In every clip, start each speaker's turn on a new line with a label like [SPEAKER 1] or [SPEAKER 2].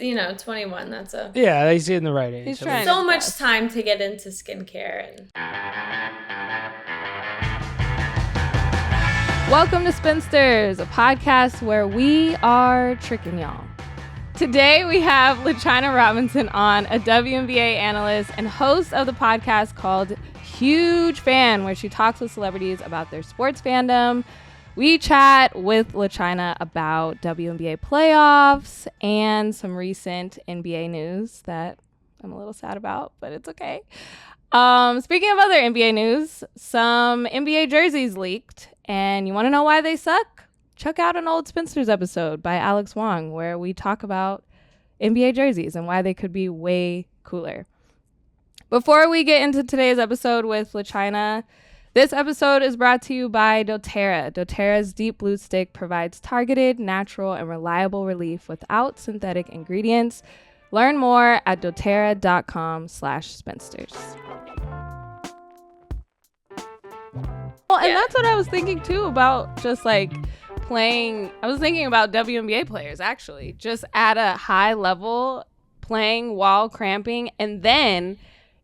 [SPEAKER 1] You know, 21, that's a...
[SPEAKER 2] Yeah, he's in the right age.
[SPEAKER 3] He's trying
[SPEAKER 1] so much time to get into skincare. And
[SPEAKER 3] welcome to Spinsters, a podcast where we are tricking y'all. Today we have LaChina Robinson on, a WNBA analyst and host of the podcast called Huuuge Fan, where she talks with celebrities about their sports fandom. We chat with LaChina about WNBA playoffs and some recent NBA news that I'm a little sad about, but it's okay. Speaking of other NBA news, some NBA jerseys leaked, and you want to know why they suck? Check out an old Spinsters episode by Alex Wong where we talk about NBA jerseys and why they could be way cooler. Before we get into today's episode with LaChina, this episode is brought to you by doTERRA. doTERRA's Deep Blue Stick provides targeted, natural, and reliable relief without synthetic ingredients. Learn more at doterra.com/spinsters. Well, and that's what I was thinking too about just like playing. I was thinking about WNBA players actually, just at a high level, playing while cramping, and then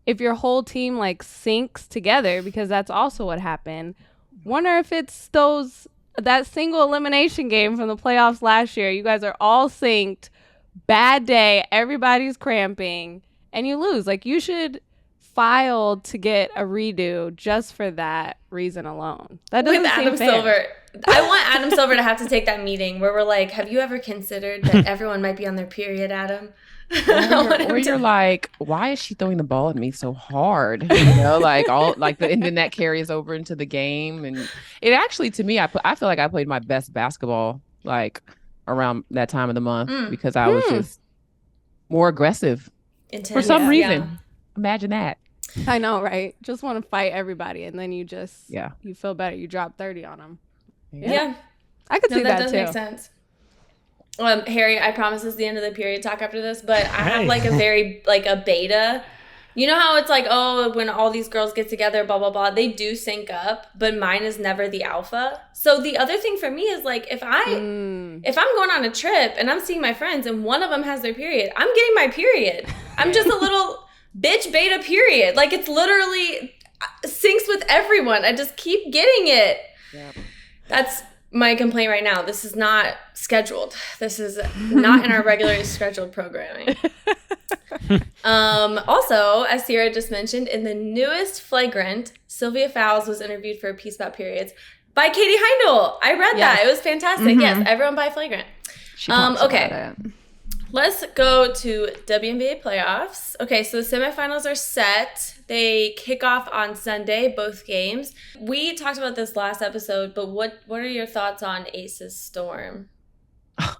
[SPEAKER 3] if your whole team like syncs together, because that's also what happened. Wonder if it's that single elimination game from the playoffs last year. You guys are all synced, bad day, everybody's cramping, and you lose. Like, you should file to get a redo just for that reason alone. That doesn't
[SPEAKER 1] with
[SPEAKER 3] seem
[SPEAKER 1] Adam
[SPEAKER 3] fair.
[SPEAKER 1] Silver. I want Adam Silver to have to take that meeting where we're like, have you ever considered that everyone might be on their period, Adam?
[SPEAKER 4] Or you're like, why is she throwing the ball at me so hard? You know, like and then that carries over into the game. And it actually, to me, I feel like I played my best basketball like around that time of the month because I was just more aggressive for some reason. Yeah. Imagine that.
[SPEAKER 3] I know, right? Just want to fight everybody, and then you feel better. You drop 30 on them.
[SPEAKER 1] Yeah.
[SPEAKER 3] I could see that
[SPEAKER 1] does
[SPEAKER 3] too.
[SPEAKER 1] Make sense. Harry, I promise this is the end of the period talk after this, but I have like a very, like a beta. You know how it's like, oh, when all these girls get together, blah, blah, blah, they do sync up, but mine is never the alpha. So the other thing for me is like, if I'm going on a trip and I'm seeing my friends and one of them has their period, I'm getting my period. I'm just a little bitch beta period. Like, it's literally syncs with everyone. I just keep getting it. Yep. That's my complaint right now. This is not scheduled. This is not in our regularly scheduled programming. Also, as Sierra just mentioned, in the newest Flagrant, Sylvia Fowles was interviewed for a piece about periods by Katie Heindel. I read that. It was fantastic. Mm-hmm. Yes, everyone buy Flagrant.
[SPEAKER 4] She talks
[SPEAKER 1] okay.
[SPEAKER 4] About it.
[SPEAKER 1] Let's go to WNBA playoffs. Okay, so the semifinals are set. They kick off on Sunday, both games. We talked about this last episode, but what are your thoughts on Aces Storm?
[SPEAKER 4] It's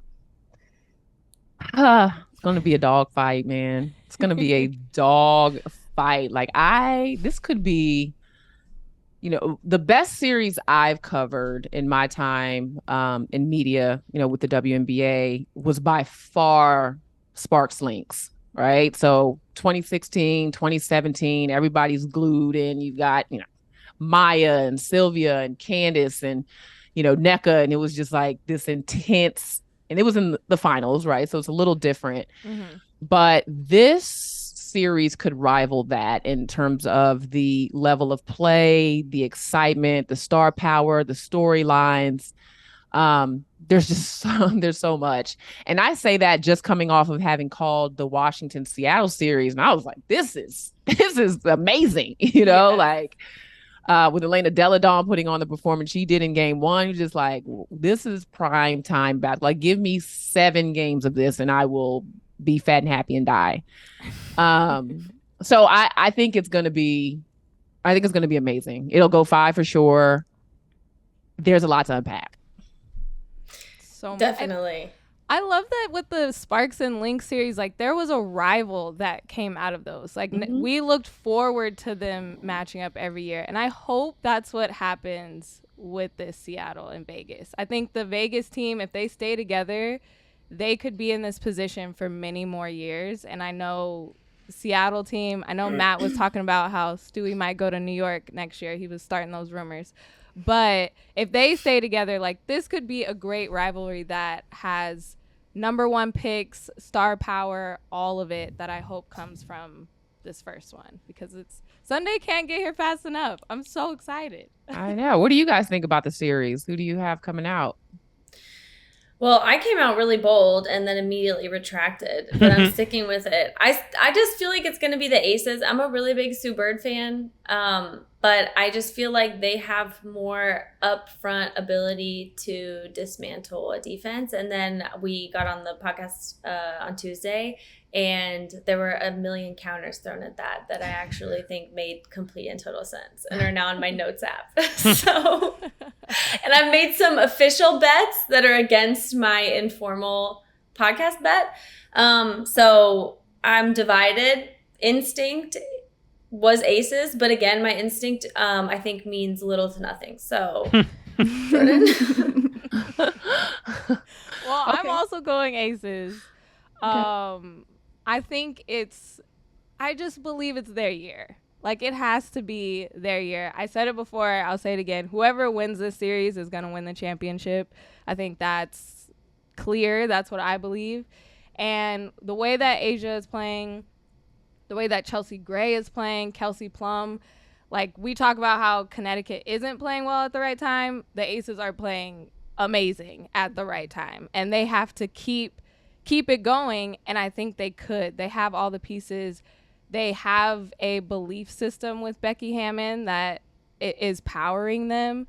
[SPEAKER 4] going to be a dog fight, man. It's going to be a dog fight. Like, this could be, the best series I've covered in my time in media, with the WNBA was by far Sparks Lynx, right? So 2016, 2017, everybody's glued in. You got, Maya and Sylvia and Candace and, NECA. And it was just like this intense, and it was in the finals, right? So it's a little different. Mm-hmm. But this series could rival that in terms of the level of play, the excitement, the star power, the storylines. There's so much. And I say that just coming off of having called the Washington-Seattle series. And I was like, this is amazing, like with Elena Deladon putting on the performance she did in game one, you're just like, this is prime time battle. Like, give me 7 games of this and I will be fat and happy and die. So I think it's going to be amazing. It'll go 5 for sure. There's a lot to unpack.
[SPEAKER 3] So
[SPEAKER 1] definitely.
[SPEAKER 3] I love that with the Sparks and Lynx series, like there was a rival that came out of those. Like we looked forward to them matching up every year. And I hope that's what happens with this Seattle and Vegas. I think the Vegas team, if they stay together, they could be in this position for many more years. And I know Seattle team, I know Matt was talking about how Stewie might go to New York next year. He was starting those rumors. But if they stay together, like this could be a great rivalry that has number one picks, star power, all of it that I hope comes from this first one, because it's Sunday can't get here fast enough. I'm so excited.
[SPEAKER 4] I know. What do you guys think about the series? Who do you have coming out?
[SPEAKER 1] Well, I came out really bold and then immediately retracted, but I'm sticking with it. I just feel like it's going to be the Aces. I'm a really big Sue Bird fan, but I just feel like they have more upfront ability to dismantle a defense. And then we got on the podcast on Tuesday, and there were a million counters thrown at that I actually think made complete and total sense and are now in my notes app. So, and I've made some official bets that are against my informal podcast bet. So I'm divided. Instinct was Aces, but again, my instinct, I think, means little to nothing. So, Jordan.
[SPEAKER 3] Well, okay. I'm also going Aces. Okay. I just believe it's their year. Like, it has to be their year. I said it before, I'll say it again. Whoever wins this series is going to win the championship. I think that's clear. That's what I believe. And the way that Asia is playing, the way that Chelsea Gray is playing, Kelsey Plum, like, we talk about how Connecticut isn't playing well at the right time. The Aces are playing amazing at the right time. And they have to keep it going, and I think they could. They have all the pieces. They have a belief system with Becky Hammon that it is powering them.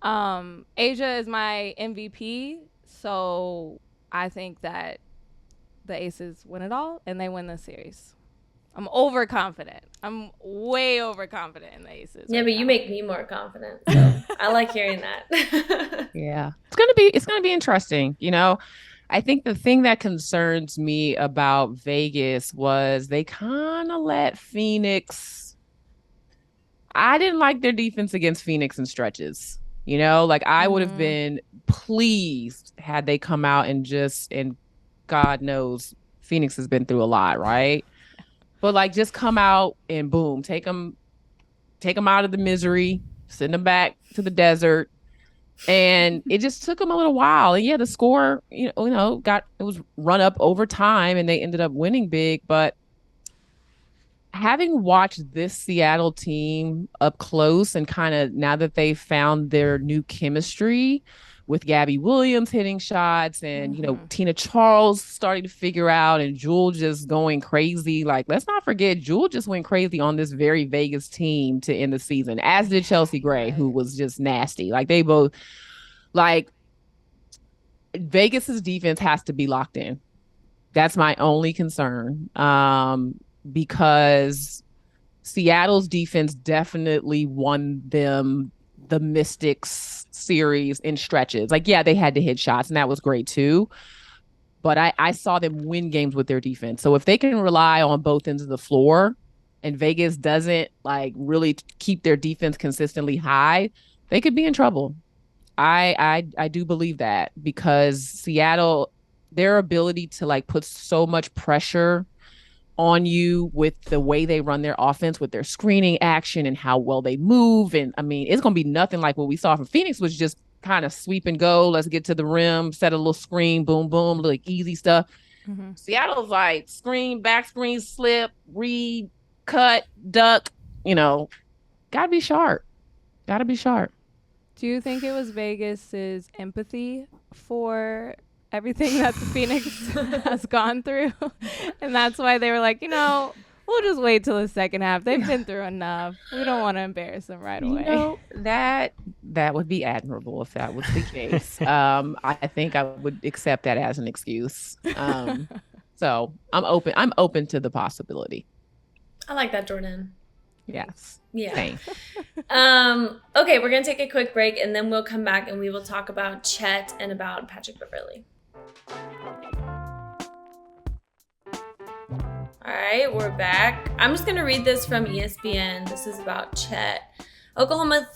[SPEAKER 3] Asia is my MVP, so I think that the Aces win it all, and they win the series. I'm overconfident. I'm way overconfident in the Aces.
[SPEAKER 1] Yeah, but you make me more confident, so I like hearing that.
[SPEAKER 4] Yeah, it's gonna be interesting, you know. I think the thing that concerns me about Vegas was they kind of let Phoenix. I didn't like their defense against Phoenix in stretches. You know, like, I would have been pleased had they come out and God knows Phoenix has been through a lot, right? But like, just come out and boom, take them out of the misery, send them back to the desert. And it just took them a little while. And yeah, the score, it was run up over time and they ended up winning big. But having watched this Seattle team up close and kind of now that they found their new chemistry with Gabby Williams hitting shots and, Tina Charles starting to figure out and Jewel just going crazy. Like, let's not forget, Jewel just went crazy on this very Vegas team to end the season, as did Chelsea Gray, who was just nasty. Like, they both, like, Vegas's defense has to be locked in. That's my only concern. Because Seattle's defense definitely won them the Mystics series in stretches. Like, yeah, they had to hit shots and that was great too. But I saw them win games with their defense. So if they can rely on both ends of the floor and Vegas doesn't like really keep their defense consistently high, they could be in trouble. I do believe that, because Seattle, their ability to like put so much pressure on you with the way they run their offense, with their screening action and how well they move. And I mean, it's going to be nothing like what we saw from Phoenix, was just kind of sweep and go. Let's get to the rim, set a little screen, boom, boom, like easy stuff. Seattle's like screen, back screen, slip, read, cut, duck, gotta be sharp. Gotta be sharp.
[SPEAKER 3] Do you think it was Vegas's empathy for everything that the Phoenix has gone through? And that's why they were like, we'll just wait till the second half. They've been through enough. We don't want to embarrass them right away.
[SPEAKER 4] That would be admirable if that was the case. I think I would accept that as an excuse. So I'm open to the possibility.
[SPEAKER 1] I like that, Jordan.
[SPEAKER 4] Yes.
[SPEAKER 1] Yeah. Okay, we're going to take a quick break and then we'll come back and we will talk about Chet and about Patrick Beverley. All right, we're back. I'm just going to read this from ESPN. This is about Chet. Oklahoma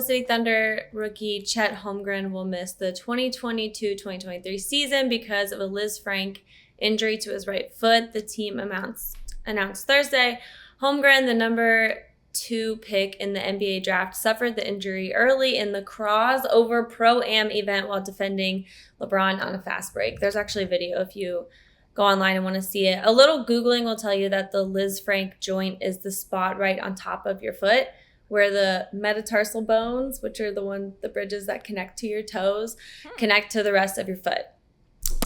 [SPEAKER 1] City Thunder rookie Chet Holmgren will miss the 2022-2023 season because of a Liz Frank injury to his right foot, the team announced Thursday. Holmgren, the number 2 pick in the NBA draft, suffered the injury early in the crossover Pro-Am event while defending LeBron on a fast break. There's actually a video if you go online and want to see it. A little Googling will tell you that the Liz Frank joint is the spot right on top of your foot where the metatarsal bones, which are the bridges that connect to your toes, connect to the rest of your foot.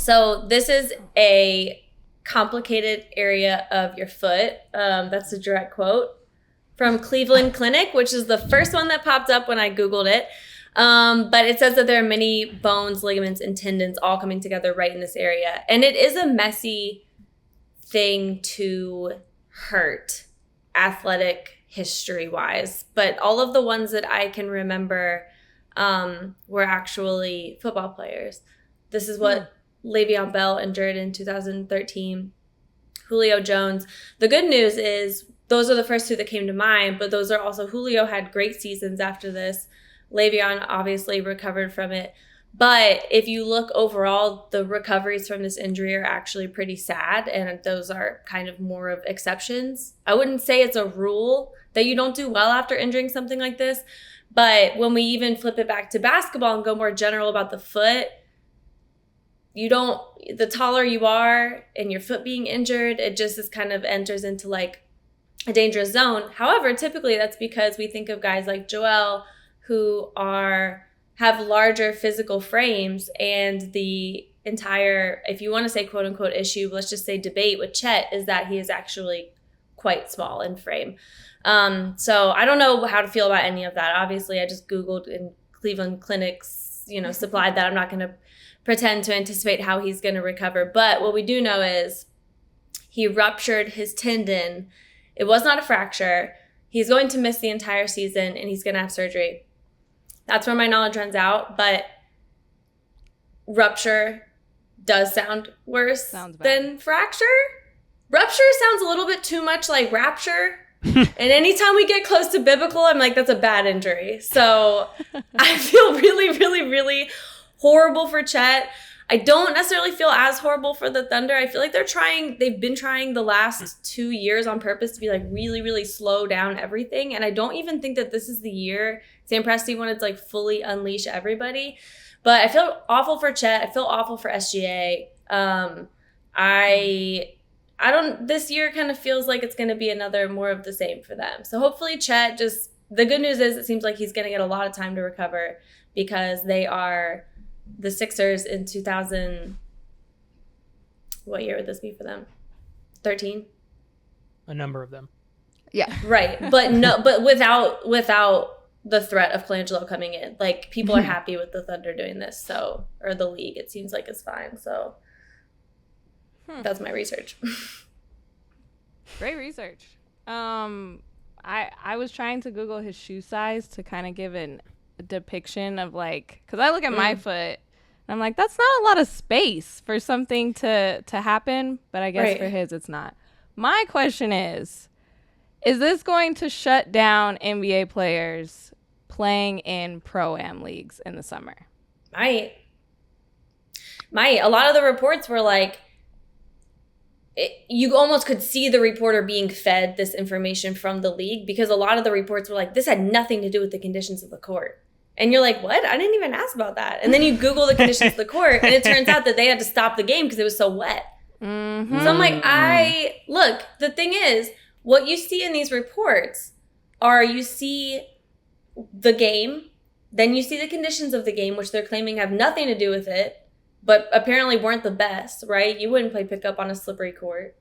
[SPEAKER 1] So this is a complicated area of your foot. That's a direct quote from Cleveland Clinic, which is the first one that popped up when I Googled it. But it says that there are many bones, ligaments, and tendons all coming together right in this area. And it is a messy thing to hurt athletic history-wise. But all of the ones that I can remember were actually football players. This is what Le'Veon Bell endured in 2013. Julio Jones. The good news is those are the first 2 that came to mind, but those are also Julio had great seasons after this. Le'Veon obviously recovered from it. But if you look overall, the recoveries from this injury are actually pretty sad, and those are kind of more of exceptions. I wouldn't say it's a rule that you don't do well after injuring something like this, but when we even flip it back to basketball and go more general about the foot, the taller you are and your foot being injured, it just is kind of enters into like a dangerous zone. However, typically that's because we think of guys like Joel who have larger physical frames, and the entire, if you want to say quote unquote issue, let's just say debate with Chet is that he is actually quite small in frame. So I don't know how to feel about any of that. Obviously, I just Googled and Cleveland Clinic's, supplied that. I'm not going to pretend to anticipate how he's going to recover. But what we do know is he ruptured his tendon. It was not a fracture. He's going to miss the entire season, and he's going to have surgery. That's where my knowledge runs out, but rupture does sound worse than fracture. Rupture sounds a little bit too much like rapture. And anytime we get close to biblical, I'm like, that's a bad injury. So I feel really, really, really horrible for Chet. I don't necessarily feel as horrible for the Thunder. I feel like they've been trying the last 2 years on purpose to be like really, really slow down everything. And I don't even think that this is the year, Sam Presti, when it's like fully unleash everybody. But I feel awful for Chet. I feel awful for SGA. This year kind of feels like it's going to be another more of the same for them. So hopefully Chet the good news is it seems like he's going to get a lot of time to recover because they are the Sixers in 2000. What year would this be for them? 13?
[SPEAKER 2] A number of them.
[SPEAKER 3] Yeah.
[SPEAKER 1] Right. But without the threat of Colangelo coming in. Like, people are happy with the Thunder doing this, or the league, it seems like it's fine. So that's my research.
[SPEAKER 3] Great research. I was trying to Google his shoe size to kind of give a depiction of like, because I look at my foot and I'm like, that's not a lot of space for something to happen, but I guess for his it's not. My question is this going to shut down NBA players playing in Pro-Am leagues in the summer?
[SPEAKER 1] Might. A lot of the reports were like, you almost could see the reporter being fed this information from the league, because a lot of the reports were like, this had nothing to do with the conditions of the court. And you're like, what? I didn't even ask about that. And then you Google the conditions of the court, and it turns out that they had to stop the game because it was so wet. Mm-hmm. So I'm like, look, the thing is, what you see in these reports are you see the game, then you see the conditions of the game, which they're claiming have nothing to do with it, but apparently weren't the best, right? You wouldn't play pickup on a slippery court.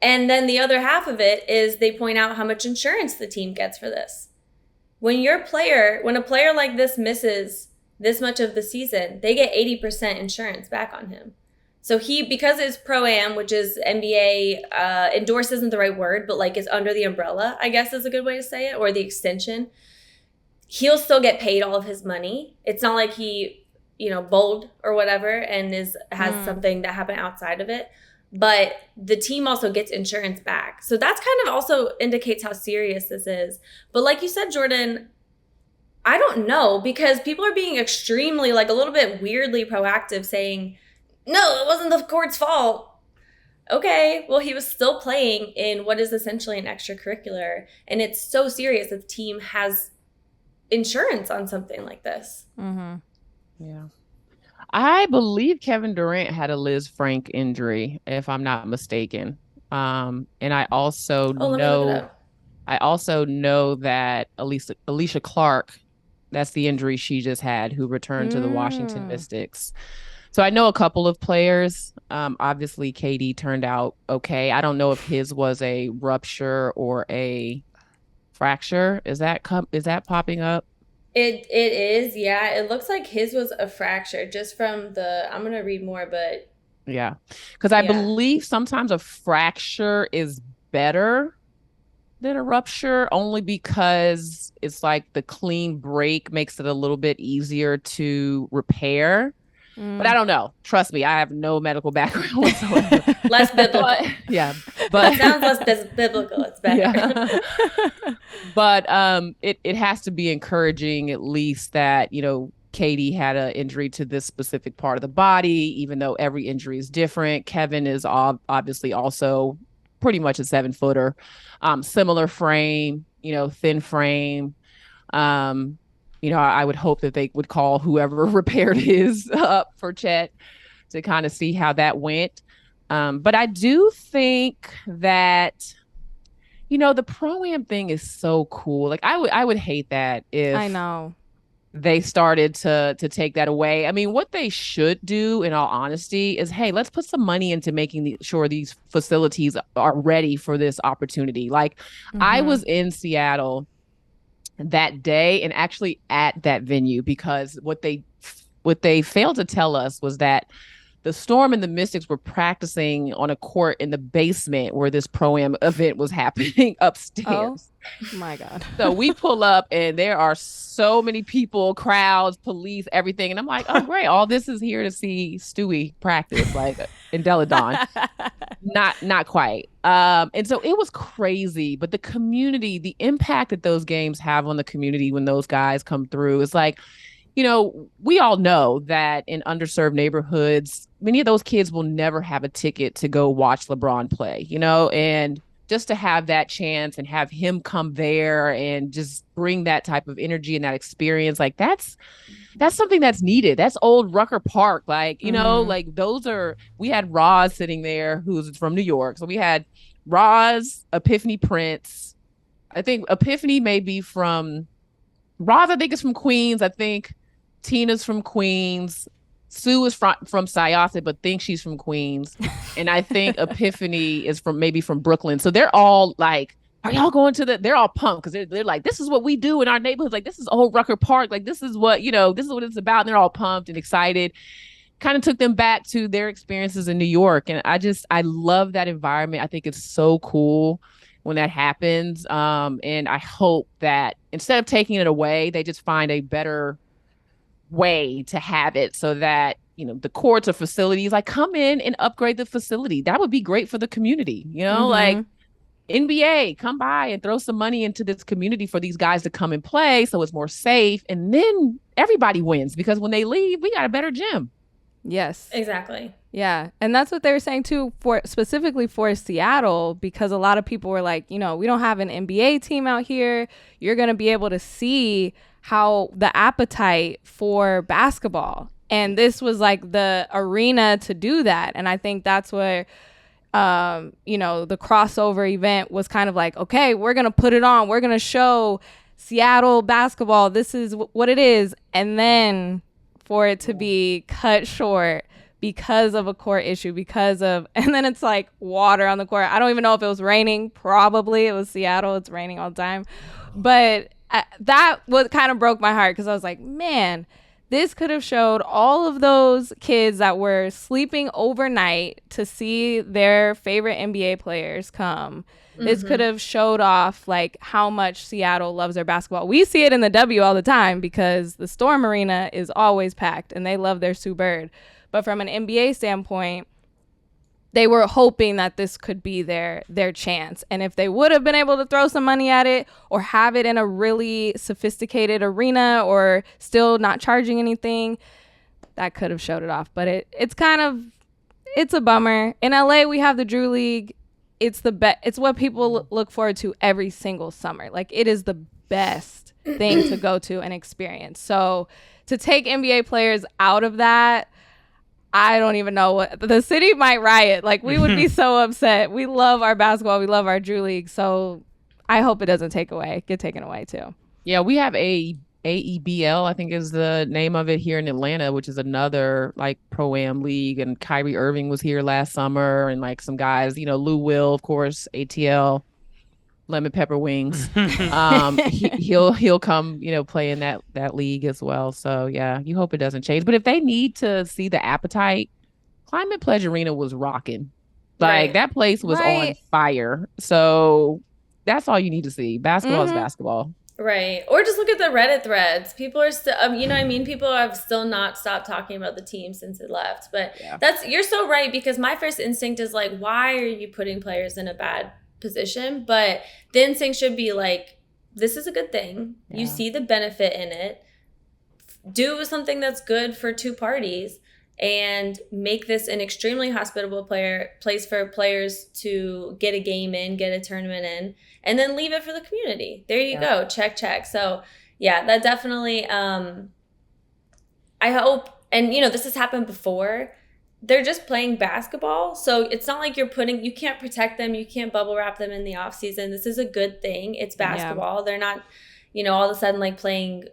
[SPEAKER 1] And then the other half of it is they point out how much insurance the team gets for this. When a player like this misses this much of the season, they get 80% insurance back on him. So because it's Pro-Am, which is NBA, endorse isn't the right word, but like is under the umbrella, I guess is a good way to say it, or the extension, he'll still get paid all of his money. It's not like he, bowled or whatever and has something that happened outside of it. But the team also gets insurance back. So that's kind of also indicates how serious this is. But like you said, Jordan, I don't know, because people are being extremely, like a little bit weirdly proactive saying, no, it wasn't the court's fault. okay, well, he was still playing in what is essentially an extracurricular, and it's so serious that the team has insurance on something like this.
[SPEAKER 3] Mm-hmm.
[SPEAKER 4] Yeah. I believe Kevin Durant had a Liz Frank injury, if I'm not mistaken. And I also
[SPEAKER 1] let me look it up.
[SPEAKER 4] know that Alicia Clark, that's the injury she just had, who returned to the Washington Mystics. So I know a couple of players. Obviously, KD turned out okay. I don't know if his was a rupture or a fracture. Is that popping up?
[SPEAKER 1] It is, yeah. It looks like his was a fracture just from I'm going to read more, but.
[SPEAKER 4] Yeah. Because I believe sometimes a fracture is better than a rupture, only because it's like the clean break makes it a little bit easier to repair. But I don't know. Trust me, I have no medical background whatsoever.
[SPEAKER 1] Less biblical.
[SPEAKER 4] But
[SPEAKER 1] it sounds less biblical. It's better.
[SPEAKER 4] Yeah. But it has to be encouraging, at least, that, KD had an injury to this specific part of the body, even though every injury is different. Kevin is obviously also pretty much a 7-footer, similar frame, thin frame. I would hope that they would call whoever repaired his up for Chet to kind of see how that went. But I do think that, the Pro-Am thing is so cool. Like I would hate that if
[SPEAKER 3] I know
[SPEAKER 4] they started to take that away. I mean, what they should do, in all honesty, is, hey, let's put some money into making sure these facilities are ready for this opportunity. Like I was in Seattle that day and actually at that venue, because what they failed to tell us was that the Storm and the Mystics were practicing on a court in the basement where this Pro-Am event was happening upstairs.
[SPEAKER 3] Oh my God.
[SPEAKER 4] So we pull up and there are so many people, crowds, police, everything. And I'm like, oh, great. All this is here to see Stewie practice, like in Deladon. Not quite. And so it was crazy. But the community, the impact that those games have on the community when those guys come through is like, we all know that in underserved neighborhoods, many of those kids will never have a ticket to go watch LeBron play, and just to have that chance and have him come there and just bring that type of energy and that experience, like that's something that's needed. That's old Rucker Park. Like, like we had Roz sitting there, who's from New York. So we had Roz, Epiphany Prince. I think Epiphany may be from Roz, I think is from Queens. I think Tina's from Queens. Sue is from Syosset, but thinks she's from Queens. And I think Epiphany is maybe from Brooklyn. So they're all like, are y'all going they're all pumped because they're like, this is what we do in our neighborhoods. Like, this is old Rucker Park. Like, this is what it's about. And they're all pumped and excited. Kind of took them back to their experiences in New York. And I love that environment. I think it's so cool when that happens. And I hope that instead of taking it away, they just find a better way to have it so that, the courts or facilities, like, come in and upgrade the facility. That would be great for the community, like NBA, come by and throw some money into this community for these guys to come and play so it's more safe. And then everybody wins, because when they leave, we got a better gym.
[SPEAKER 3] Yes.
[SPEAKER 1] Exactly.
[SPEAKER 3] Yeah. And that's what they were saying too, specifically for Seattle, because a lot of people were like, we don't have an NBA team out here. You're going to be able to see how the appetite for basketball. And this was like the arena to do that. And I think that's where, the crossover event was kind of like, okay, we're going to put it on. We're going to show Seattle basketball. This is what it is. And then for it to be cut short because of a court issue, and then it's like water on the court. I don't even know if it was raining. Probably it was Seattle. It's raining all the time. But that was kind of broke my heart, because I was like, man, this could have showed all of those kids that were sleeping overnight to see their favorite NBA players come. This could have showed off like how much Seattle loves their basketball. We see it in the W all the time because the Storm Arena is always packed and they love their Sue Bird. But from an NBA standpoint, they were hoping that this could be their chance. And if they would have been able to throw some money at it or have it in a really sophisticated arena or still not charging anything, that could have showed it off. But it's kind of, it's a bummer. In LA, we have the Drew League. It's the best. It's what people look forward to every single summer. Like, it is the best thing to go to and experience. So to take NBA players out of that, I don't even know what the city might riot. Like, we would be so upset. We love our basketball. We love our Drew League. So I hope it doesn't get taken away too.
[SPEAKER 4] Yeah, we have AEBL, I think is the name of it here in Atlanta, which is another like pro-am league. And Kyrie Irving was here last summer, and like some guys, Lou Will, of course, ATL, Lemon Pepper Wings. He'll come, play in that league as well. So yeah, you hope it doesn't change. But if they need to see the appetite, Climate Pledge Arena was rocking. Like that place was on fire. So that's all you need to see. Basketball is basketball.
[SPEAKER 1] Right. Or just look at the Reddit threads. People are still, people have still not stopped talking about the team since it left. But you're so right, because my first instinct is like, why are you putting players in a bad position? But the instinct should be like, this is a good thing. Yeah. You see the benefit in it. Do something that's good for two parties and make this an extremely hospitable place for players to get a game in, get a tournament in, and then leave it for the community. There you go. Check. So yeah, that definitely, I hope, and this has happened before. They're just playing basketball. So it's not like you can't protect them. You can't bubble wrap them in the off season. This is a good thing. It's basketball. They're not, all of a sudden like playing,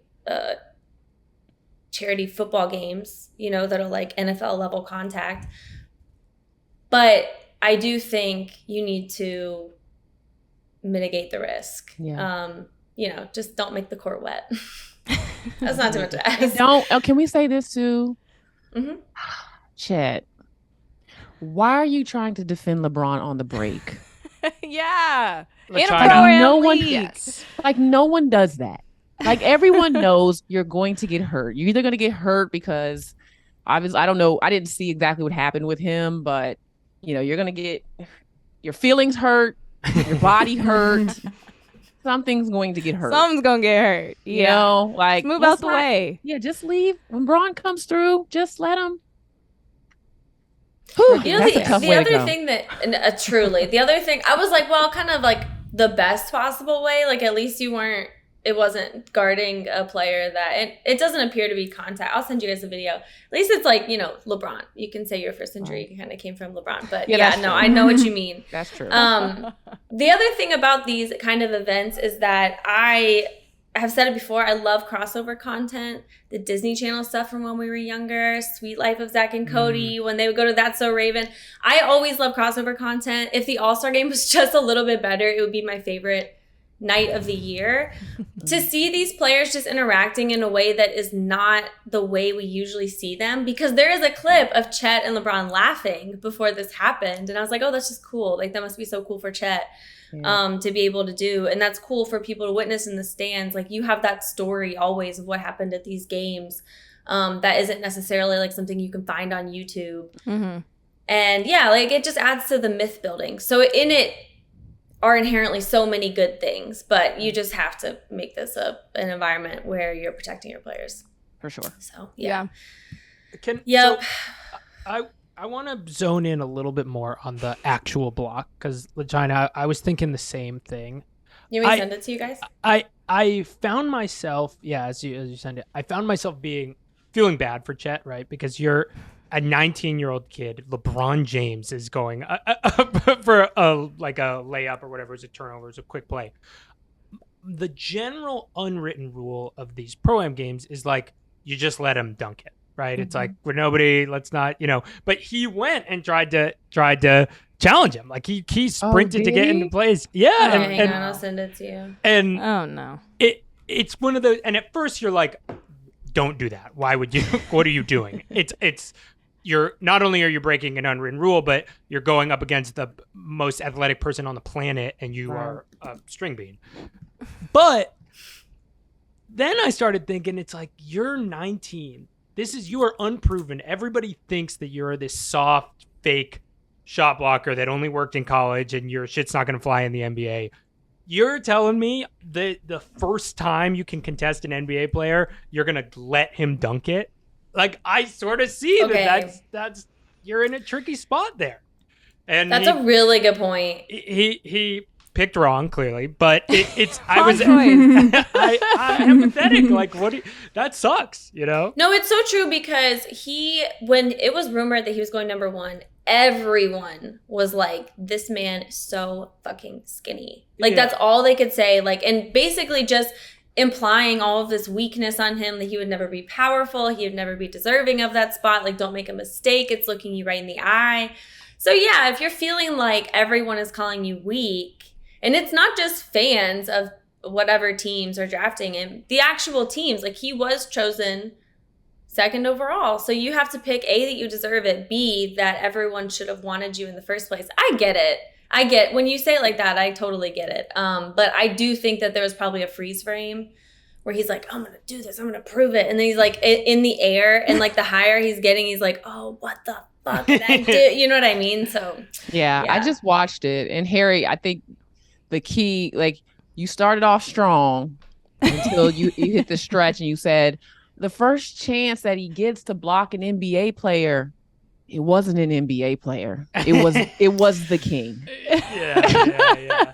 [SPEAKER 1] charity football games, that are like NFL level contact. But I do think you need to mitigate the risk. Yeah. Just don't make the court wet. That's not too much to ask.
[SPEAKER 4] Can we say this too?
[SPEAKER 1] Mm-hmm.
[SPEAKER 4] Chet, why are you trying to defend LeBron on the break?
[SPEAKER 3] Yeah.
[SPEAKER 4] In a pro-am league. Like, no one does that. Like, everyone knows you're going to get hurt. You're either going to get hurt because, obviously, I don't know. I didn't see exactly what happened with him, but, you're going to get your feelings hurt, your body hurt. Something's going to get hurt.
[SPEAKER 3] Something's going to get hurt. Yeah.
[SPEAKER 4] Like,
[SPEAKER 3] move out the way.
[SPEAKER 4] Yeah, just leave. When Braun comes through, just let him.
[SPEAKER 1] The other thing that, truly, the other thing, I was like, well, kind of like the best possible way. Like, at least it wasn't guarding a player that it doesn't appear to be contact. I'll send you guys a video. At least it's like, LeBron. You can say your first injury kind of came from LeBron. But I know what you mean.
[SPEAKER 4] That's true.
[SPEAKER 1] The other thing about these kind of events is that I have said it before. I love crossover content. The Disney Channel stuff from when we were younger. Sweet Life of Zach and Cody. When they would go to That's So Raven. I always love crossover content. If the All-Star Game was just a little bit better, it would be my favorite night of the year. To see these players just interacting in a way that is not the way we usually see them, because there is a clip of Chet and LeBron laughing before this happened, and I was like, oh, that's just cool. Like, that must be so cool for Chet to be able to do, and that's cool for people to witness in the stands. Like, you have that story always of what happened at these games that isn't necessarily like something you can find on YouTube. And yeah, like, it just adds to the myth building. So in it are inherently so many good things, but you just have to make this an environment where you're protecting your players.
[SPEAKER 4] For sure.
[SPEAKER 1] So, yeah.
[SPEAKER 2] So I want to zone in a little bit more on the actual block, because LaChina, I was thinking the same thing.
[SPEAKER 1] You want me to send it to you guys?
[SPEAKER 2] I found myself, as you send it, I found myself feeling bad for Chet, right? Because you're a 19-year-old kid. LeBron James is going for a layup or whatever. It's a turnover. It's a quick play. The general unwritten rule of these pro-am games is like, you just let him dunk it, right? It's like, we're nobody, let's not, but he went and tried to challenge him. Like, he sprinted to get into plays. Yeah.
[SPEAKER 1] Hang on, I'll send it to you.
[SPEAKER 2] And
[SPEAKER 3] oh no.
[SPEAKER 2] It's one of those, and at first you're like, don't do that. Why would you? What are you doing? You're not only are you breaking an unwritten rule, but you're going up against the most athletic person on the planet, and you are a string bean. But then I started thinking, it's like, you're 19. You are unproven. Everybody thinks that you're this soft, fake shot blocker that only worked in college, and your shit's not going to fly in the NBA. You're telling me that the first time you can contest an NBA player, you're going to let him dunk it? Like, I sort of see that's you're in a tricky spot there. And
[SPEAKER 1] that's a really good point.
[SPEAKER 2] He picked wrong, clearly, but it's
[SPEAKER 3] I'm
[SPEAKER 2] empathetic. Like, that sucks, you know?
[SPEAKER 1] No, it's so true because when it was rumored that he was going number 1, everyone was like, this man is so fucking skinny. Like, that's all they could say. Like, and basically just implying all of this weakness on him, that he would never be powerful. He would never be deserving of that spot. Like, don't make a mistake. It's looking you right in the eye. So yeah, if you're feeling like everyone is calling you weak, and it's not just fans of whatever teams are drafting him, the actual teams, like he was chosen 2nd overall. So you have to pick A, that you deserve it, B, that everyone should have wanted you in the first place. I get it. When you say it like that, I totally get it. But I do think that there was probably a freeze frame where he's like, I'm going to do this. I'm going to prove it. And then he's like in the air, and like the higher he's getting, he's like, oh, what the fuck did I do? You know what I mean? So
[SPEAKER 4] yeah, I just watched it. And Harry, I think the key, like, you started off strong until you hit the stretch, and you said the first chance that he gets to block an NBA player, it wasn't an NBA player. It was the king.
[SPEAKER 2] Yeah.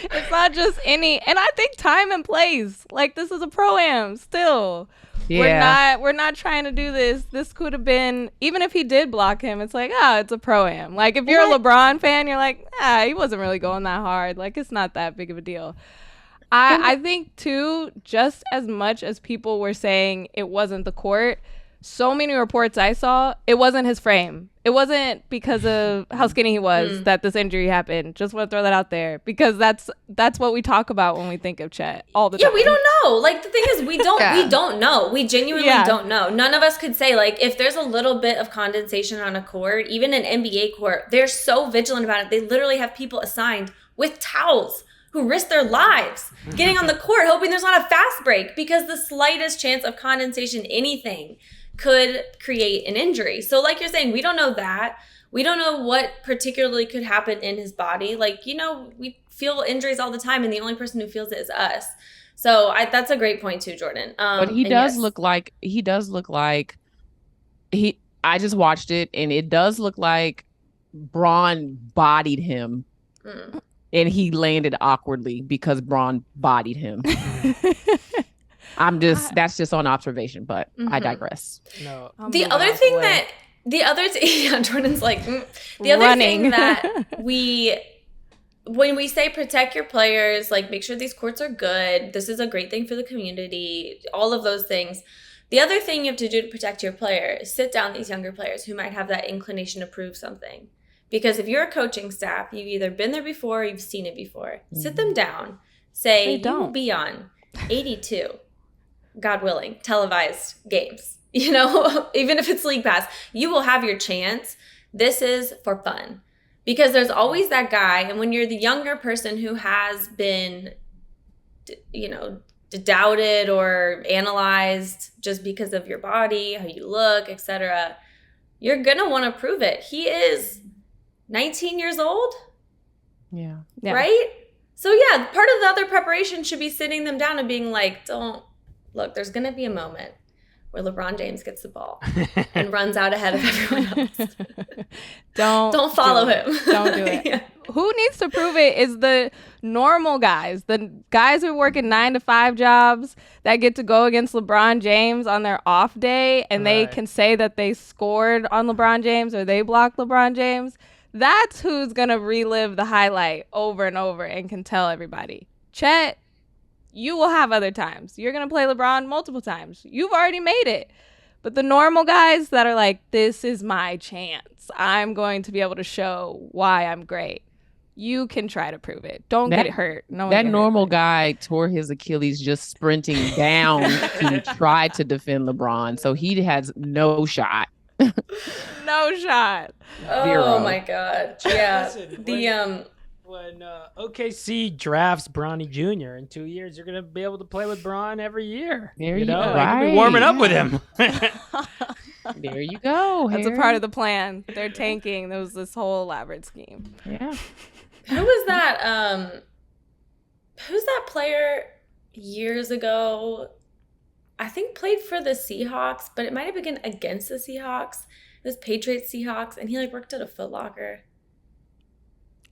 [SPEAKER 3] It's not just any, and I think time and place. Like, this is a pro-am still. Yeah. We're not trying to do this. This could have been, even if he did block him, it's like, it's a pro-am. Like, if you're a LeBron fan, you're like, he wasn't really going that hard. Like, it's not that big of a deal. I think, too, just as much as people were saying it wasn't the court, so many reports I saw, it wasn't his frame. It wasn't because of how skinny he was that this injury happened. Just want to throw that out there, because that's what we talk about when we think of Chet all the time.
[SPEAKER 1] Yeah, we don't know. Like, the thing is, we don't know. We genuinely don't know. None of us could say, like, if there's a little bit of condensation on a court, even an NBA court, they're so vigilant about it. They literally have people assigned with towels who risk their lives getting on the court, hoping there's not a fast break, because the slightest chance of condensation, anything, could create an injury. So like you're saying, we don't know that. We don't know what particularly could happen in his body. Like, you know, we feel injuries all the time, and the only person who feels it is us. So that's a great point too, Jordan.
[SPEAKER 4] But he does look like I just watched it, and it does look like Braun bodied him. And he landed awkwardly because Braun bodied him. That's just on observation, but I digress.
[SPEAKER 2] No.
[SPEAKER 1] Jordan's like, the other thing that when we say protect your players, like, make sure these courts are good, this is a great thing for the community, all of those things. The other thing you have to do to protect your player is sit down these younger players who might have that inclination to prove something. Because if you're a coaching staff, you've either been there before or you've seen it before. Sit them down. Say, you will be on 82, God willing, televised games. You know, even if it's League Pass, you will have your chance. This is for fun. Because there's always that guy, and when you're the younger person who has been, you know, doubted or analyzed just because of your body, how you look, etc., you're going to want to prove it. He is 19 years old?
[SPEAKER 4] Yeah.
[SPEAKER 1] Right? So yeah, part of the other preparation should be sitting them down and being like, look, there's going to be a moment where LeBron James gets the ball and runs out ahead of everyone else. Don't follow him.
[SPEAKER 3] Don't do it. Yeah. Who needs to prove it is the normal guys, the guys who are working 9-to-5 jobs that get to go against LeBron James on their off day, and they can say that they scored on LeBron James or they blocked LeBron James. That's who's going to relive the highlight over and over and can tell everybody. Chet, you will have other times. You're going to play LeBron multiple times. You've already made it. But the normal guys that are like, this is my chance, I'm going to be able to show why I'm great. You can try to prove it. Don't get hurt.
[SPEAKER 4] That normal guy tore his Achilles just sprinting down to try to defend LeBron. So he has no shot.
[SPEAKER 3] No shot.
[SPEAKER 1] Oh my God. Yeah.
[SPEAKER 2] Listen, when OKC drafts Bronny Jr. in 2 years, you're gonna be able to play with Bron every year.
[SPEAKER 4] There you go.
[SPEAKER 2] I could be warming up with him.
[SPEAKER 4] There you go.
[SPEAKER 3] That's a part of the plan. They're tanking. There was this whole elaborate scheme.
[SPEAKER 4] Yeah.
[SPEAKER 1] Who was that? Who's that player years ago? I think played for the Seahawks, but it might have been against the Seahawks. It was Patriots Seahawks, and he like worked at a Foot Locker.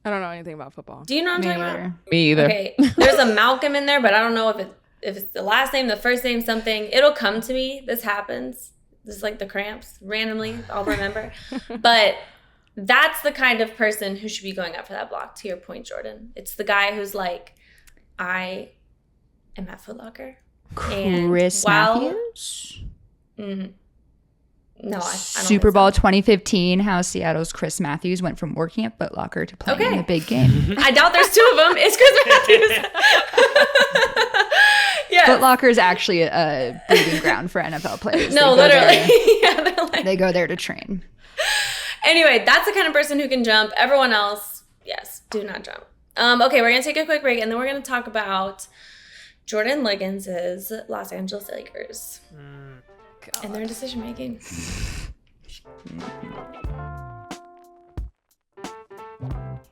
[SPEAKER 3] I don't know anything about football.
[SPEAKER 1] Do you know what I'm talking about?
[SPEAKER 4] Me either.
[SPEAKER 1] Okay, there's a Malcolm in there, but I don't know if it's the last name, the first name, something. It'll come to me. This happens. This is like the cramps. Randomly, I'll remember. But that's the kind of person who should be going up for that block, to your point, Jordan. It's the guy who's like, I am at Foot Locker.
[SPEAKER 5] Chris Matthews?
[SPEAKER 1] No, I don't
[SPEAKER 5] Super Bowl 2015, how Seattle's Chris Matthews went from working at Foot Locker to playing in the big game.
[SPEAKER 1] I doubt there's two of them. It's Chris Matthews. Yes.
[SPEAKER 5] Foot Locker is actually a breeding ground for NFL players.
[SPEAKER 1] No, literally.
[SPEAKER 5] They go there to train.
[SPEAKER 1] Anyway, that's the kind of person who can jump. Everyone else, yes, do not jump. Okay, we're going to take a quick break, and then we're going to talk about Jordan Liggins' Los Angeles Lakers and their decision-making.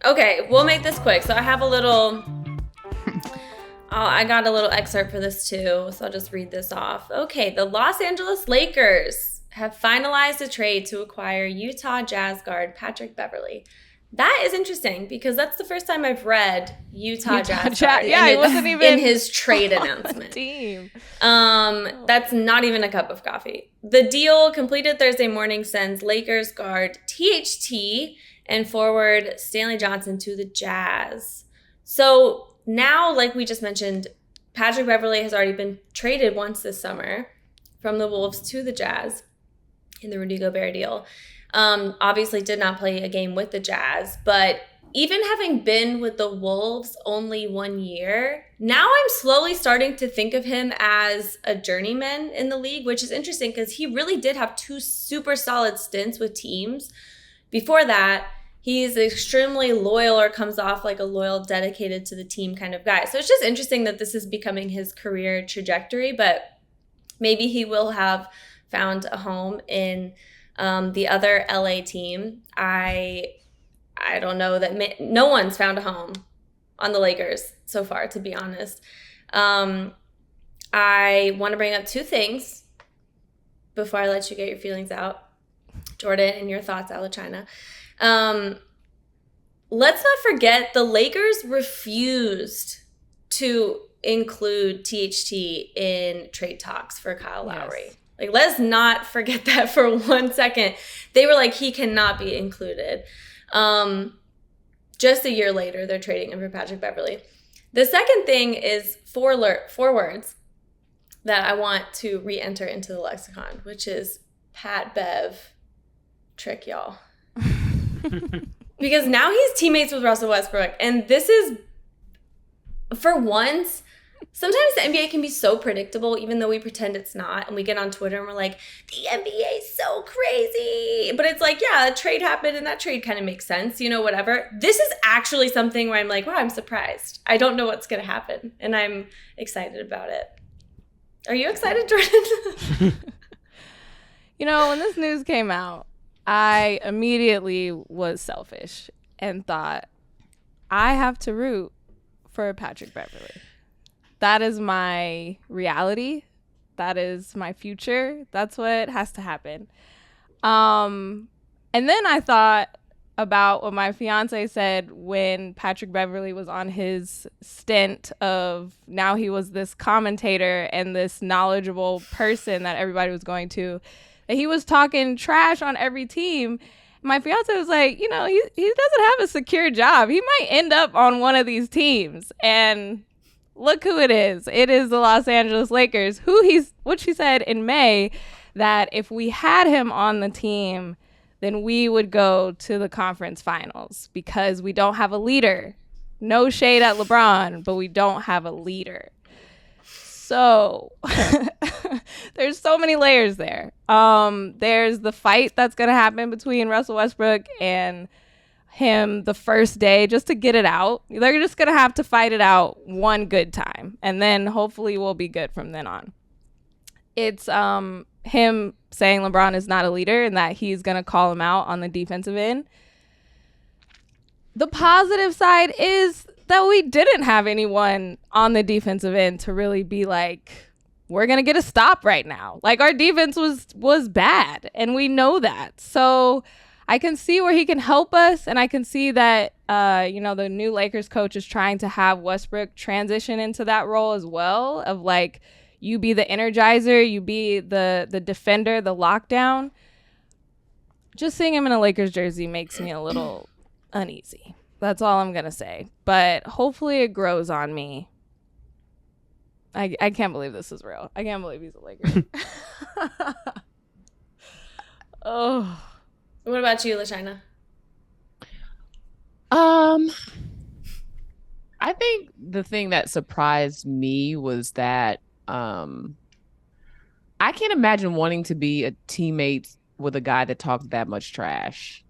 [SPEAKER 1] Okay, we'll make this quick. So I have a little... I got a little excerpt for this too, so I'll just read this off. Okay, the Los Angeles Lakers have finalized a trade to acquire Utah Jazz guard Patrick Beverley. That is interesting because that's the first time I've read Utah Jazz guard.
[SPEAKER 3] Yeah, he wasn't even
[SPEAKER 1] in his trade announcement.
[SPEAKER 3] Team.
[SPEAKER 1] That's not even a cup of coffee. The deal completed Thursday morning sends Lakers guard THT and forward Stanley Johnson to the Jazz. So now, like we just mentioned, Patrick Beverley has already been traded once this summer from the Wolves to the Jazz in the Rudy Gobert deal. Obviously did not play a game with the Jazz, but even having been with the Wolves only 1 year, now I'm slowly starting to think of him as a journeyman in the league, which is interesting because he really did have 2 super solid stints with teams. Before that, he's extremely loyal or comes off like a loyal, dedicated to the team kind of guy. So it's just interesting that this is becoming his career trajectory, but maybe he will have found a home in the other LA team. I don't know that no one's found a home on the Lakers so far, to be honest. I want to bring up 2 things before I let you get your feelings out, Jordan, and your thoughts out of China. Let's not forget the Lakers refused to include THT in trade talks for Kyle Lowry. Yes. Like, let's not forget that for 1 second. They were like, he cannot be included. Just a year later, they're trading him for Patrick Beverley. The second thing is 4 words that I want to re-enter into the lexicon, which is Pat Bev trick y'all. Because now he's teammates with Russell Westbrook. And this is, for once, sometimes the NBA can be so predictable, even though we pretend it's not. And we get on Twitter and we're like, the NBA is so crazy. But it's like, yeah, a trade happened and that trade kind of makes sense, you know, whatever. This is actually something where I'm like, wow, I'm surprised. I don't know what's going to happen. And I'm excited about it. Are you excited, Jordan?
[SPEAKER 3] You know, when this news came out, I immediately was selfish and thought, I have to root for Patrick Beverley. That is my reality. That is my future. That's what has to happen. And then I thought about what my fiance said when Patrick Beverley was on his stint of, now he was this commentator and this knowledgeable person that everybody was going to, that he was talking trash on every team. My fiance was like, you know, he doesn't have a secure job. He might end up on one of these teams. And look who it is. It is the Los Angeles Lakers, which he said in May that if we had him on the team, then we would go to the conference finals because we don't have a leader. No shade at LeBron, but we don't have a leader. So there's so many layers there. There's the fight that's going to happen between Russell Westbrook and him the first day just to get it out. They're just going to have to fight it out one good time, and then hopefully we'll be good from then on. It's him saying LeBron is not a leader and that he's going to call him out on the defensive end. The positive side is that we didn't have anyone on the defensive end to really be like, we're going to get a stop right now. Like, our defense was bad, and we know that. So I can see where he can help us, and I can see that, the new Lakers coach is trying to have Westbrook transition into that role as well, of like, you be the energizer, you be the defender, the lockdown. Just seeing him in a Lakers jersey makes me a little uneasy. That's all I'm going to say. But hopefully it grows on me. I can't believe this is real. I can't believe he's a Laker. Oh.
[SPEAKER 1] What about you, LaChina?
[SPEAKER 4] I think the thing that surprised me was that I can't imagine wanting to be a teammate with a guy that talks that much trash.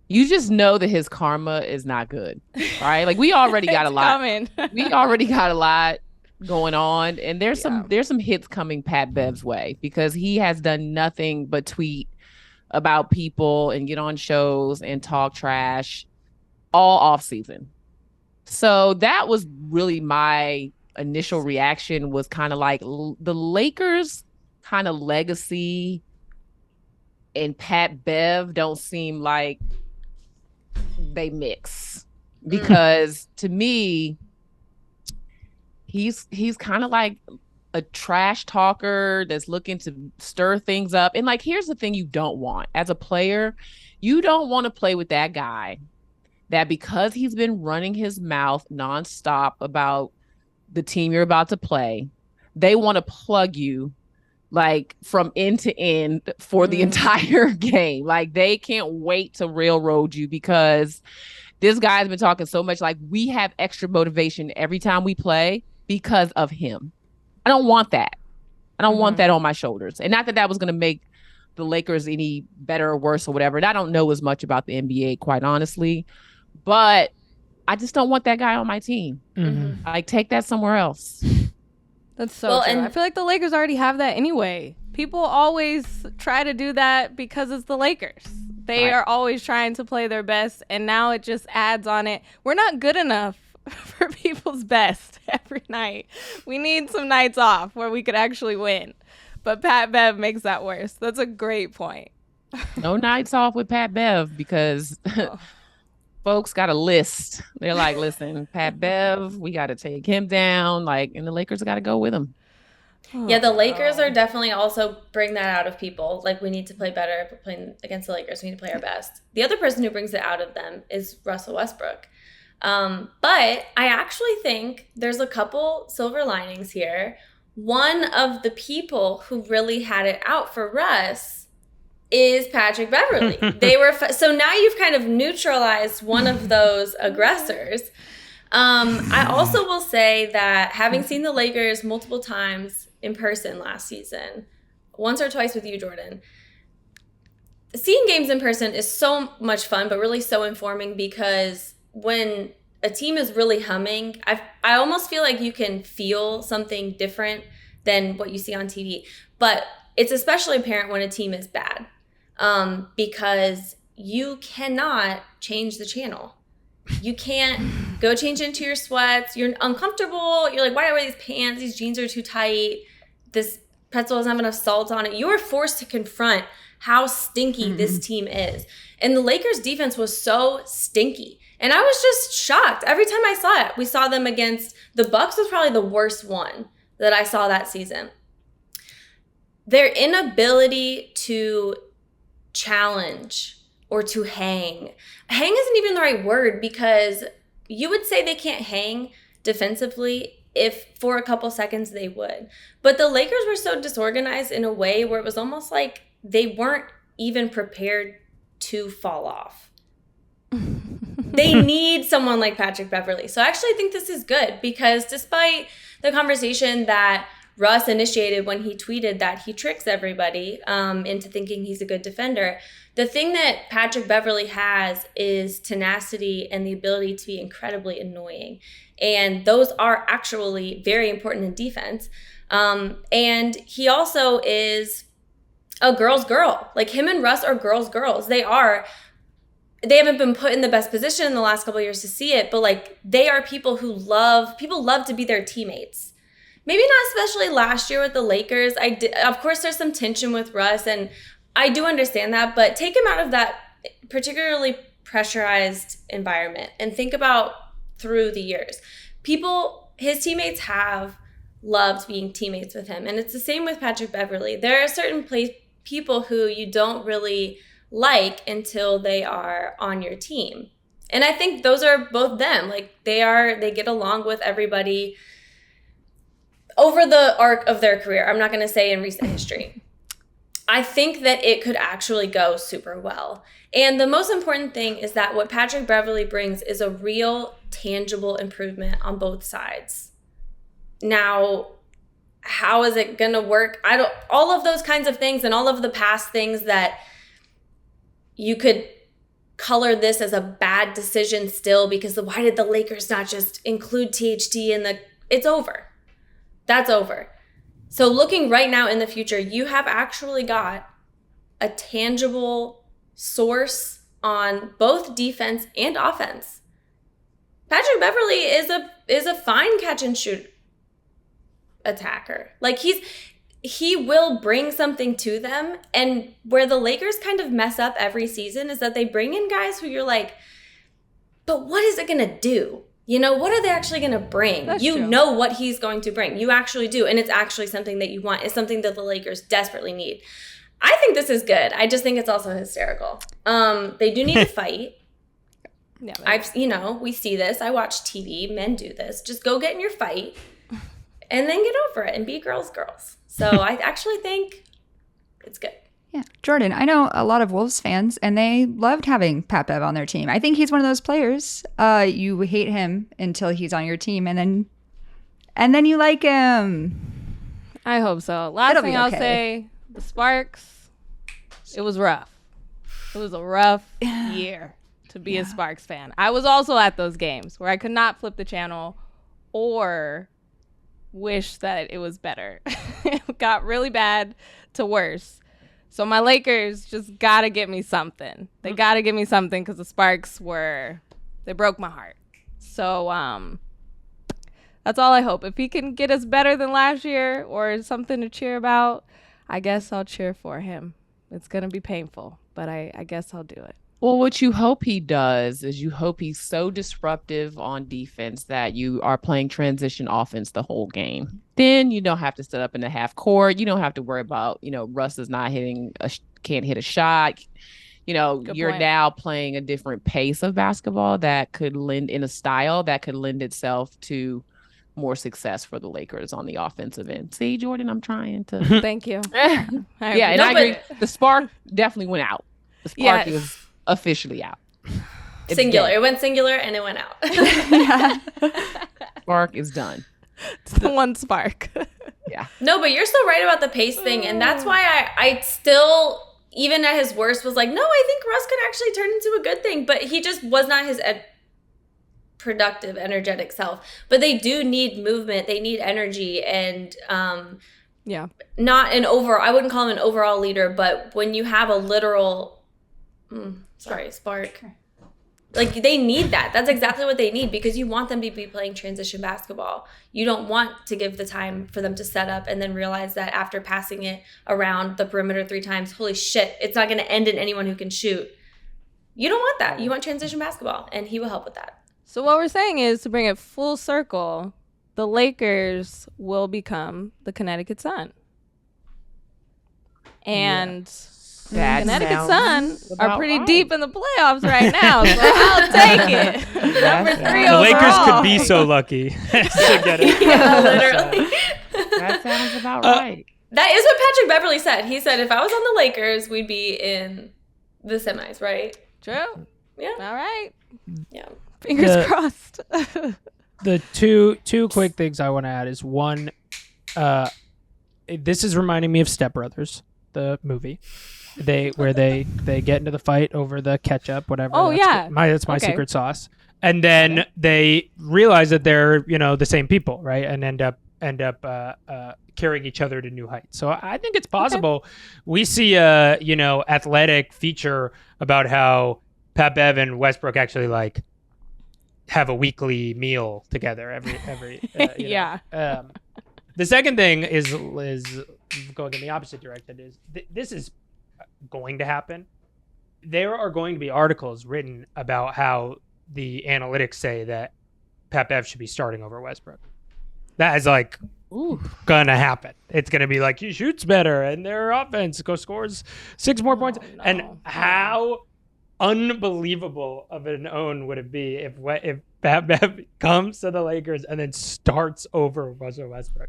[SPEAKER 4] You just know that his karma is not good, right? Like, we already got a lot. We already got a lot going on, and there's some hits coming Pat Bev's way, because he has done nothing but tweet about people and get on shows and talk trash all off season. So that was really my initial reaction, was kind of like the Lakers kind of legacy and Pat Bev don't seem like they mix, because to me, he's kind of like a trash talker that's looking to stir things up. And like, here's the thing you don't want as a player. You don't want to play with that guy that, because he's been running his mouth nonstop about the team you're about to play, they want to plug you like from end to end for the entire game. Like, they can't wait to railroad you, because this guy's been talking so much. Like, we have extra motivation every time we play because of him. I don't want that. I don't want that on my shoulders. And not that that was going to make the Lakers any better or worse or whatever. And I don't know as much about the NBA, quite honestly, but I just don't want that guy on my team. Like, take that somewhere else.
[SPEAKER 3] That's so true. And I feel like the Lakers already have that anyway. People always try to do that because it's the Lakers. They are always trying to play their best, and now it just adds on it. We're not good enough for people's best every night. We need some nights off where we could actually win. But Pat Bev makes that worse. That's a great point.
[SPEAKER 4] No nights off with Pat Bev, because folks got a list. They're like, listen, Pat Bev, we got to take him down. Like, and the Lakers got to go with him.
[SPEAKER 1] Yeah, the Lakers are definitely also bring that out of people. Like, we need to play better playing against the Lakers. We need to play our best. The other person who brings it out of them is Russell Westbrook. But I actually think there's a couple silver linings here. One of the people who really had it out for Russ is Patrick Beverley. They were so now you've kind of neutralized one of those aggressors. I also will say that, having seen the Lakers multiple times in person last season, once or twice with you, Jordan, seeing games in person is so much fun, but really so informing, because when a team is really humming, I almost feel like you can feel something different than what you see on TV. But it's especially apparent when a team is bad, because you cannot change the channel. You can't go change into your sweats. You're uncomfortable. You're like, why do I wear these pants? These jeans are too tight. This pretzel doesn't have enough salt on it. You are forced to confront how stinky this team is. And the Lakers defense was so stinky. And I was just shocked every time I saw it. We saw them against the Bucks, was probably the worst one that I saw that season. Their inability to challenge or to hang. Hang isn't even the right word, because you would say they can't hang defensively if for a couple seconds they would. But the Lakers were so disorganized in a way where it was almost like they weren't even prepared to fall off. They need someone like Patrick Beverley. So I actually think this is good, because despite the conversation that Russ initiated when he tweeted that he tricks everybody into thinking he's a good defender, the thing that Patrick Beverley has is tenacity and the ability to be incredibly annoying. And those are actually very important in defense. And he also is a girl's girl. Like, him and Russ are girls. They haven't been put in the best position in the last couple of years to see it, but like, they are people who love to be their teammates. maybe not especially last year with the Lakers. Of course, there's some tension with Russ, and I do understand that, but take him out of that particularly pressurized environment and think about through the years. His teammates have loved being teammates with him, and it's the same with Patrick Beverley. There are certain people who you don't really like until they are on your team. And I think those are both them. Like they get along with everybody over the arc of their career. I'm not going to say in recent history. I think that it could actually go super well. And the most important thing is that what Patrick Beverley brings is a real tangible improvement on both sides. Now, how is it going to work? All of those kinds of things and all of the past things that you could color this as a bad decision still because why did the Lakers not just include THT it's over. That's over. So looking right now in the future, you have actually got a tangible source on both defense and offense. Patrick Beverley is a fine catch and shoot attacker. Like he will bring something to them. And where the Lakers kind of mess up every season is that they bring in guys who you're like, but what is it going to do? What are they actually going to bring?
[SPEAKER 3] That's
[SPEAKER 1] you
[SPEAKER 3] true.
[SPEAKER 1] know what he's going to bring. You actually do. And it's actually something that you want. It's something that the Lakers desperately need. I think this is good. I just think it's also hysterical. They do need to fight.
[SPEAKER 3] Yeah,
[SPEAKER 1] we see this. I watch TV. Men do this. Just go get in your fight and then get over it and be girls. So I actually think it's good.
[SPEAKER 5] Yeah. Jordan, I know a lot of Wolves fans, and they loved having Pat Bev on their team. I think he's one of those players. You hate him until he's on your team, and then you like him.
[SPEAKER 3] I hope so. Last
[SPEAKER 5] It'll
[SPEAKER 3] thing
[SPEAKER 5] be
[SPEAKER 3] I'll
[SPEAKER 5] okay.
[SPEAKER 3] say, the Sparks, it was rough. It was a rough year to be a Sparks fan. I was also at those games where I could not flip the channel or wish that it was better. It got really bad to worse. So my Lakers just got to give me something. They got to give me something because the Sparks they broke my heart. So that's all I hope. If he can get us better than last year or something to cheer about, I guess I'll cheer for him. It's going to be painful, but I guess I'll do it.
[SPEAKER 4] Well, what you hope he does is you hope he's so disruptive on defense that you are playing transition offense the whole game. Then you don't have to set up in the half court. You don't have to worry about, Russ is not can't hit a shot.
[SPEAKER 3] Good
[SPEAKER 4] You're
[SPEAKER 3] point.
[SPEAKER 4] now playing a different pace of basketball that could lend itself to more success for the Lakers on the offensive end. See, Jordan, I'm trying to.
[SPEAKER 3] Thank you.
[SPEAKER 4] Yeah, and I agree. The spark definitely went out. The spark is officially out. It's
[SPEAKER 1] Singular.
[SPEAKER 4] dead.
[SPEAKER 1] It went singular and it went out.
[SPEAKER 4] Spark is done.
[SPEAKER 3] It's the one spark.
[SPEAKER 4] Yeah.
[SPEAKER 1] No, but you're so right about the pace thing. And that's why I still, even at his worst, was like, no, I think Russ could actually turn into a good thing. But he just was not his productive, energetic self. But they do need movement. They need energy. And not an overall, I wouldn't call him an overall leader. But when you have a literal... spark. Like, they need that. That's exactly what they need because you want them to be playing transition basketball. You don't want to give the time for them to set up and then realize that after passing it around the perimeter 3 times, holy shit, it's not going to end in anyone who can shoot. You don't want that. You want transition basketball, and he will help with that.
[SPEAKER 3] So what we're saying is, to bring it full circle, the Lakers will become the Connecticut Sun. And...
[SPEAKER 4] That
[SPEAKER 3] Connecticut Sun are pretty
[SPEAKER 4] right.
[SPEAKER 3] deep in the playoffs right now, so I'll take it. Number 3
[SPEAKER 2] The
[SPEAKER 3] overall.
[SPEAKER 2] Lakers could be so lucky to get it.
[SPEAKER 1] Yeah, literally.
[SPEAKER 4] That sounds about right.
[SPEAKER 1] That is what Patrick Beverley said. He said, if I was on the Lakers, we'd be in the semis, right?
[SPEAKER 3] True.
[SPEAKER 1] Yeah.
[SPEAKER 3] All right.
[SPEAKER 1] Yeah.
[SPEAKER 3] Fingers crossed.
[SPEAKER 2] The two quick things I want to add is one, this is reminding me of Step Brothers, the movie. They get into the fight over the ketchup, whatever.
[SPEAKER 3] Oh, yeah.
[SPEAKER 2] That's my secret sauce. And then they realize that they're the same people, right? And end up carrying each other to new heights. So I think it's possible. We see a athletic feature about how Pat Bev and Westbrook actually like have a weekly meal together every The second thing is going in the opposite direction. This is going to happen. There are going to be articles written about how the analytics say that Pat Bev should be starting over Westbrook. That is like gonna happen. It's gonna be like he shoots better and their offense scores 6 more points.
[SPEAKER 3] No.
[SPEAKER 2] And how unbelievable of an own would it be if Pat Bev comes to the Lakers and then starts over Russell Westbrook?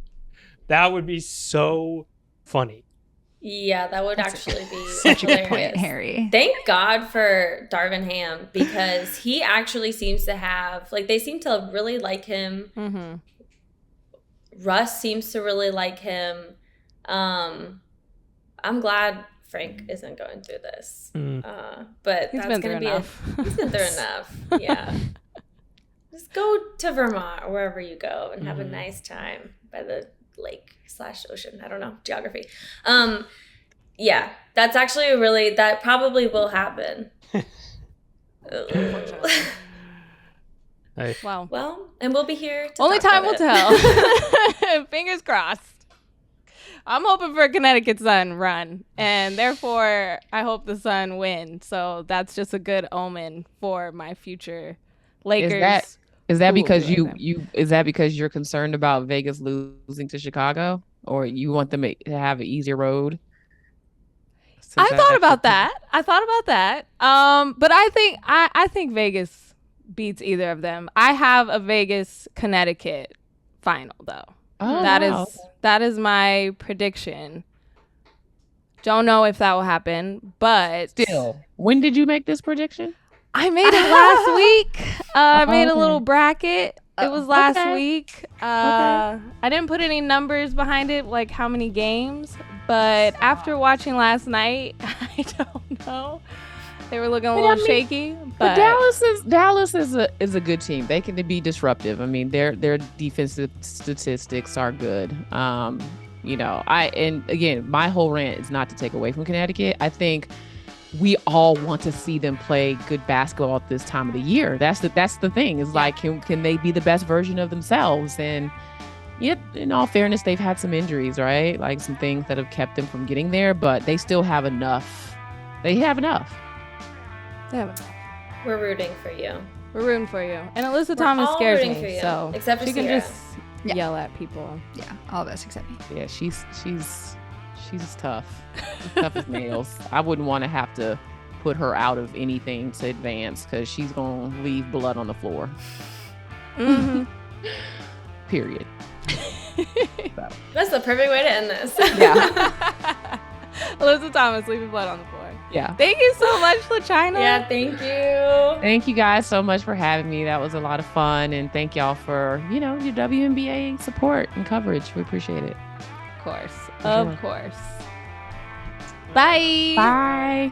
[SPEAKER 2] That would be so funny.
[SPEAKER 1] Yeah, that would actually be
[SPEAKER 5] Such a good
[SPEAKER 1] hilarious.
[SPEAKER 5] point, Harry.
[SPEAKER 1] Thank God for Darvin Ham, because he actually seems to have, like, they seem to really like him.
[SPEAKER 3] Mm-hmm.
[SPEAKER 1] Russ seems to really like him. I'm glad Frank isn't going through this. But
[SPEAKER 3] He's
[SPEAKER 1] that's
[SPEAKER 3] been
[SPEAKER 1] going to
[SPEAKER 3] through
[SPEAKER 1] be
[SPEAKER 3] enough.
[SPEAKER 1] he's been through enough. Yeah. Just go to Vermont or wherever you go and have a nice time by the lake/ocean. I don't know, geography. Yeah, that's actually that probably will happen.
[SPEAKER 3] Wow.
[SPEAKER 1] Well, and we'll be here to
[SPEAKER 3] Only
[SPEAKER 1] talk
[SPEAKER 3] time will
[SPEAKER 1] about it.
[SPEAKER 3] tell. Fingers crossed. I'm hoping for a Connecticut Sun run, and therefore I hope the Sun win. So that's just a good omen for my future Lakers.
[SPEAKER 4] Is that
[SPEAKER 3] Ooh,
[SPEAKER 4] because
[SPEAKER 3] okay.
[SPEAKER 4] is that because you're concerned about Vegas losing to Chicago, or you want them to have an easier road?
[SPEAKER 3] I thought about that. But I think Vegas beats either of them. I have a Vegas Connecticut final though.
[SPEAKER 4] Oh,
[SPEAKER 3] that is my prediction. Don't know if that will happen, but
[SPEAKER 4] still. When did you make this prediction?
[SPEAKER 3] I made it last week. I made a little bracket. It was last week. I didn't put any numbers behind it, like how many games. But after watching last night, I don't know. They were looking a little shaky. But
[SPEAKER 4] Dallas is a good team. They can be disruptive. I mean, their defensive statistics are good. And again, my whole rant is not to take away from Connecticut. I think we all want to see them play good basketball at this time of the year. That's the thing. Is like, can they be the best version of themselves? And yet, in all fairness, they've had some injuries, right? Like some things that have kept them from getting there, but they still have enough. They have enough.
[SPEAKER 1] We're rooting for you.
[SPEAKER 3] We're rooting for you. And Alyssa
[SPEAKER 1] We're
[SPEAKER 3] Thomas
[SPEAKER 1] all
[SPEAKER 3] scares
[SPEAKER 1] rooting for
[SPEAKER 3] me,
[SPEAKER 1] you,
[SPEAKER 3] so
[SPEAKER 1] except for
[SPEAKER 3] she can
[SPEAKER 1] Sierra.
[SPEAKER 3] just yell at people.
[SPEAKER 5] Yeah, all of us except me.
[SPEAKER 4] Yeah, she's tough. She's tough as nails. I wouldn't want to have to put her out of anything to advance because she's gonna leave blood on the floor.
[SPEAKER 3] Mm-hmm.
[SPEAKER 4] Period.
[SPEAKER 1] That's the perfect way to end this.
[SPEAKER 4] Yeah.
[SPEAKER 3] Alyssa Thomas leaving blood on the floor.
[SPEAKER 4] Yeah.
[SPEAKER 3] Thank you so much, LaChina.
[SPEAKER 1] Yeah, thank you.
[SPEAKER 4] Thank you guys so much for having me. That was a lot of fun, and thank y'all for your WNBA support and coverage. We appreciate it.
[SPEAKER 3] Of course. Bye.
[SPEAKER 4] Bye.